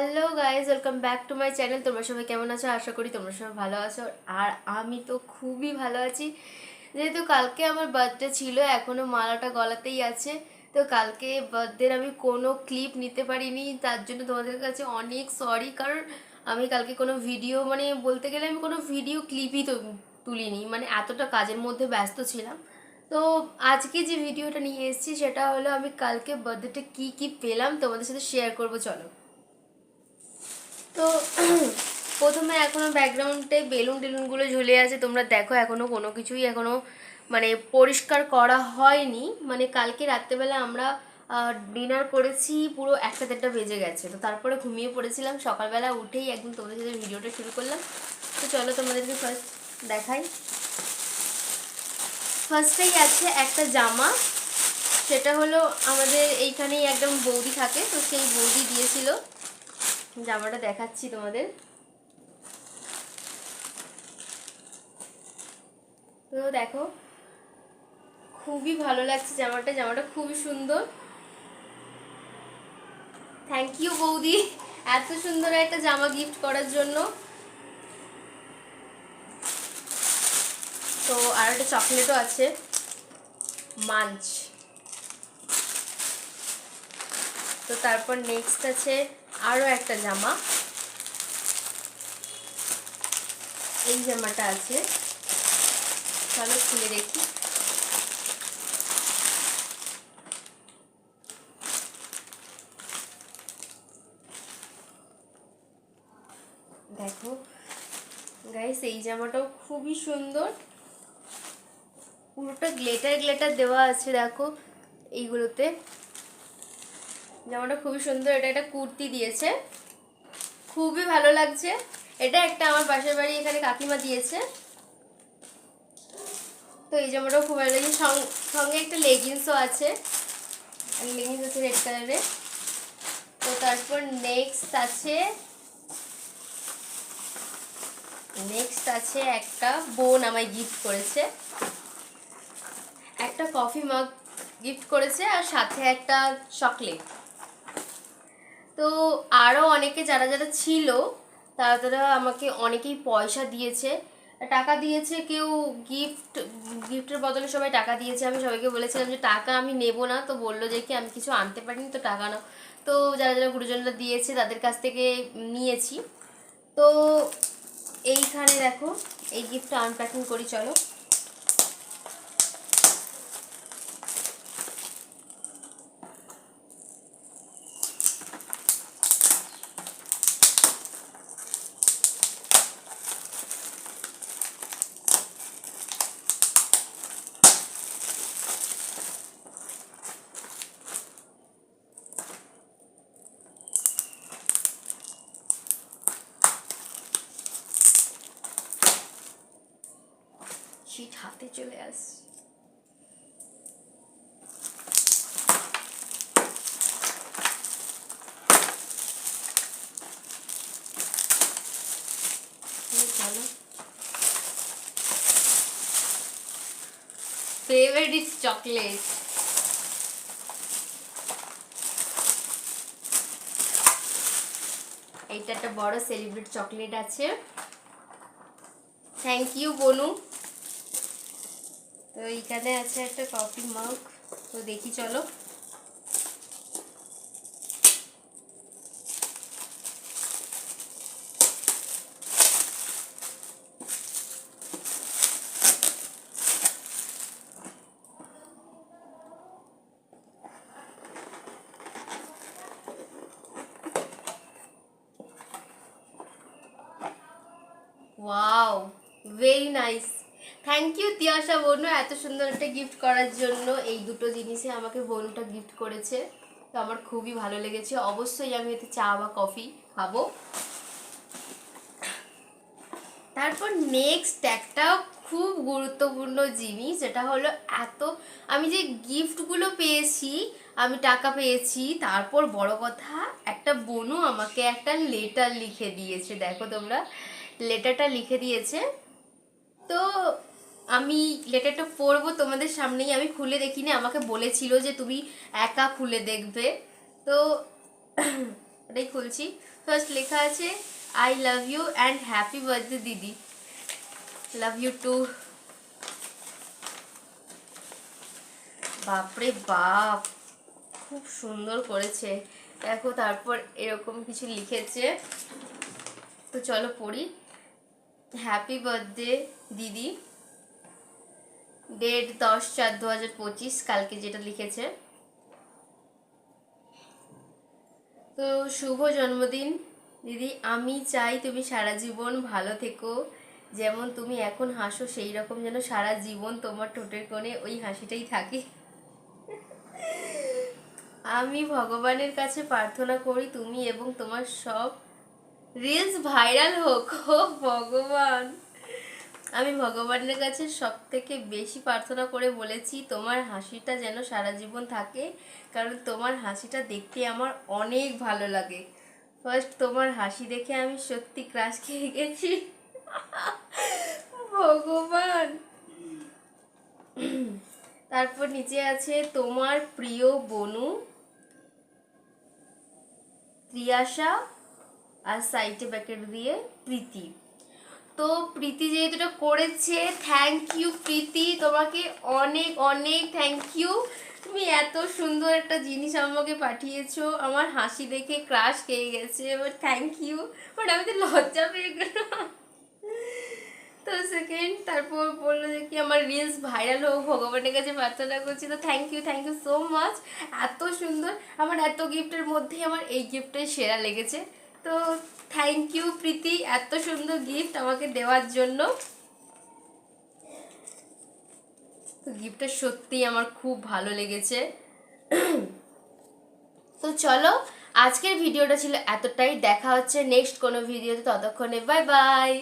Hello guys, welcome back to my channel. তোমরা সবাই কেমন আছো? আশা করি তোমরা সবাই ভালো আছো। আর আমি তো খুবই ভালো আছি। যেহেতু কালকে আমার বার্থডে ছিল, এখনও মালাটা গলাতেই আছে। তো কালকে বার্থডের আমি কোনো ক্লিপ নিতে পারিনি, তার জন্য তোমাদের কাছে অনেক সরি। কারণ আমি কালকে কোনো ভিডিও, মানে বলতে গেলে আমি কোনো ভিডিও ক্লিপই তো তুলিনি, মানে এতটা কাজের মধ্যে ব্যস্ত ছিলাম। তো আজকে যে ভিডিওটা নিয়ে এসেছি সেটা হলো আমি কালকে বার্থডেতে কী কী পেলাম তোমাদের সাথে শেয়ার করবো, চলো। তো প্রথমে এখনো ব্যাকগ্রাউন্ডে বেলুন টেলুনগুলো ঝুলে আছে, তোমরা দেখো। এখনো কোনো কিছুই এখনো মানে পরিষ্কার করা হয়নি। মানে কালকে রাত্রেবেলা আমরা ডিনার করেছি, পুরো 1টা 1:30 বেজে গেছে। তো তারপরে ঘুমিয়ে পড়েছিলাম, সকালবেলা উঠেই একদম তোমাদের সাথে ভিডিওটা শুরু করলাম। তো চলো তোমাদেরকে ফার্স্ট দেখাই। ফার্স্টেই আছে একটা জামা, সেটা হলো আমাদের এইখানেই একদম বৌদি থাকে, তো সেই বৌদি দিয়েছিল। জামাটা দেখাচ্ছি তোমাদের। তো দেখো, খুবই ভালো লাগছে জামাটা। জামাটা খুবই সুন্দর। থ্যাংক ইউ বৌদি, এত সুন্দর একটা জামা গিফট করার জন্য। তো আর একটা চকলেটও আছে, মাঞ্চ। তো তারপর নেক্সট আছে আরও একটা জামা। এই জামাটা আছে, চলো খুলে দেখি। দেখো গাইস, এই জামাটাও খুবই সুন্দর। পুরোটা গ্লেটার গ্লেটার দেওয়া আছে, দেখো এইগুলোতে। জামাটা খুবই সুন্দর। এটা একটা কুর্তি দিয়েছে, খুবই ভালো লাগছে। এটা একটা আমার পাশের বাড়ি এখানে কাকিমা দিয়েছে। তো এই জামাটাও খুব ভালো লাগে। সঙ্গে একটা লেগিংসও আছে, লেগিংস আছে রেড কালারের। তো তারপর নেক্সট আছে একটা বোন আমায় গিফট করেছে, একটা কফি মাগ গিফট করেছে, আর সাথে একটা চকলেট। তো আরও অনেকে যারা যারা ছিল, তারা তারা আমাকে অনেকেই পয়সা দিয়েছে, টাকা দিয়েছে। কেউ গিফটের বদলে সবাই টাকা দিয়েছে। আমি সবাইকে বলেছিলাম যে টাকা আমি নেব না, তো বললো যে কি আমি কিছু আনতে পারিনি, তো টাকা নাও। তো যারা যারা গুরুজনরা দিয়েছে তাদের কাছ থেকে নিয়েছি। তো এইখানে দেখো, এই গিফটটা আনপ্যাকিং করি, চলো। শিট হাতে চলে আস। চলো, ফেভারিট ইজ চকলেট। এইটা একটা বড় সেলিব্রেট চকলেট আছে। থ্যাংক ইউ বনু। তো এইখানে আছে একটা কফি মাগ। তো দেখি, চলো। Wow, very nice. Thank you Tiyasha বনু, এত সুন্দর একটা গিফট করার জন্য। এই দুটো জিনিসে আমাকে বনুটা গিফট করেছে, তো আমার খুবই ভালো লেগেছে। অবশ্যই আমি এতে চা বা কফি খাবো। তারপর নেক্সট একটা খুব গুরুত্বপূর্ণ জিনিস, যেটা হলো আমি যে গিফটগুলো পেয়েছি, আমি টাকা পেয়েছি, তারপর বড় কথা একটা বোনও আমাকে একটা লেটার লিখে দিয়েছে। দেখো তোমরা, লেটারটা লিখে দিয়েছে। তো আমি লেটারটা পড়বো তোমাদের সামনেই। আমি খুলে দেখিনি, আমাকে বলেছিল যে তুমি একা খুলে দেখবে। তো ওটাই খুলছি। ফার্স্ট লেখা আছে I love you and happy birthday দিদি, লাভ ইউ টু। বাপরে বাপ, খুব সুন্দর করেছে দেখো। তারপর এরকম কিছু লিখেছে, তো চলো পড়ি। হ্যাপি বার্থডে দিদি, ডেট 10/4/2025, কালকে যেটা লিখেছে। তো শুভ জন্মদিন দিদি, আমি চাই তুমি সারা জীবন ভালো থেকো, যেমন তুমি এখন হাসো সেই রকম যেন সারা জীবন তোমার ঠোঁটের কোণে ওই হাসিটাই থাকে। আমি ভগবানের কাছে প্রার্থনা করি তুমি এবং তোমার সব রিলস ভাইরাল হোক। ও ভগবান, আমি ভগবানের কাছে সব থেকে বেশি প্রার্থনা করে বলেছি তোমার হাসিটা যেন সারা জীবন থাকে, কারণ তোমার হাসিটা দেখতে আমার অনেক ভালো লাগে। ফার্স্ট তোমার হাসি দেখে আমি সত্যি ক্রাশ খেয়ে গেছি। ভগবান। তারপর নিচে আছে তোমার প্রিয় বনু ত্রিয়াশা, আর সাইটে ব্যাকেট দিয়ে প্রীতি। তো প্রীতি যেহেতু এটা করেছে, থ্যাংক ইউ প্রীতি, তোমাকে অনেক অনেক থ্যাংক ইউ। তুমি এত সুন্দর একটা জিনিস আমাকে পাঠিয়েছো, আমার হাসি দেখে ক্রাশ খেয়ে গেছে, বাট থ্যাংক ইউ। বাট আমি তো লজ্জা পেয়ে গেলাম। তো সেকেন্ড, তারপর বললো যে কি আমার রিলস ভাইরাল হোক, ভগবানের কাছে প্রার্থনা করছি। তো থ্যাংক ইউ সো মাচ, এত সুন্দর। আমার এত গিফটের মধ্যেই আমার এই গিফটটাই সেরা লেগেছে। তো থ্যাংক ইউ প্রীতি, এত সুন্দর গিফট আমাকে দেওয়ার জন্য। তো গিফটটা সত্যিই আমার খুব ভালো লেগেছে। তো চলো, আজকের ভিডিওটা ছিল এতটাই, দেখা হচ্ছে নেক্সট কোনো ভিডিওতে, ততক্ষণে বাই বাই।